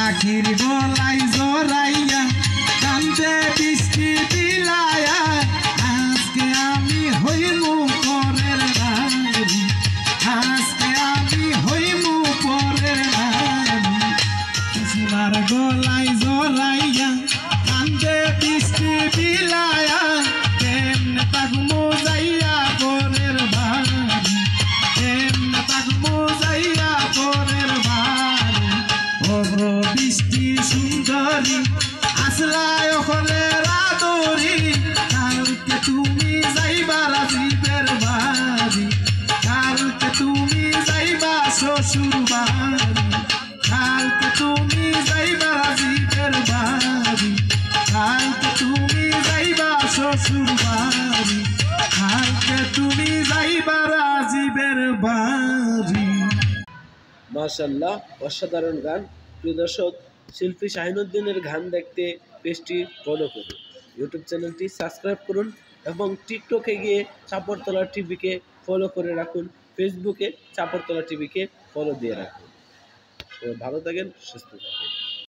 পাখির গলায় জড়াইয়া কান্দে বৃষ্টি বিলায়া আজকে আমি হইমু পরের রানী আজকে আমি হইমু পরের রানী সোনার গলায় জড়াইয়া কান্দে বৃষ্টি বিলায়া কেমনে থাকমু যাইয়া পরের বাড়ি কেমনে থাকমু যাইয়া পরের বাড়ি ও বৃষ্টি সুন্দরী আসলায় হলে রাদরি কালকে তুমি যাইবা রাজীবের বাড়ি কালকে তুমি যাইবা শ্বশুর বাড়ি কালকে তুমি যাইবা রাজীবের বাড়ি কালকে তুমি যাইবা শ্বশুর বাড়ি কালকে তুমি যাইবা রাজীবের বাড়ি। মাশাআল্লাহ, অসাধারণ গান। প্রিয় দর্শক, শিল্পী শাহিনুদ্দিনের গান দেখতে পেজটি ফলো করুন, ইউটিউব চ্যানেলটি সাবস্ক্রাইব করুন এবং টিকটকে গিয়ে চাপড়তলা টিভিকে ফলো করে রাখুন, ফেসবুকে চাপড়তলা টিভিকে ফলো দিয়ে রাখুন। ভালো থাকেন, সুস্থ থাকেন।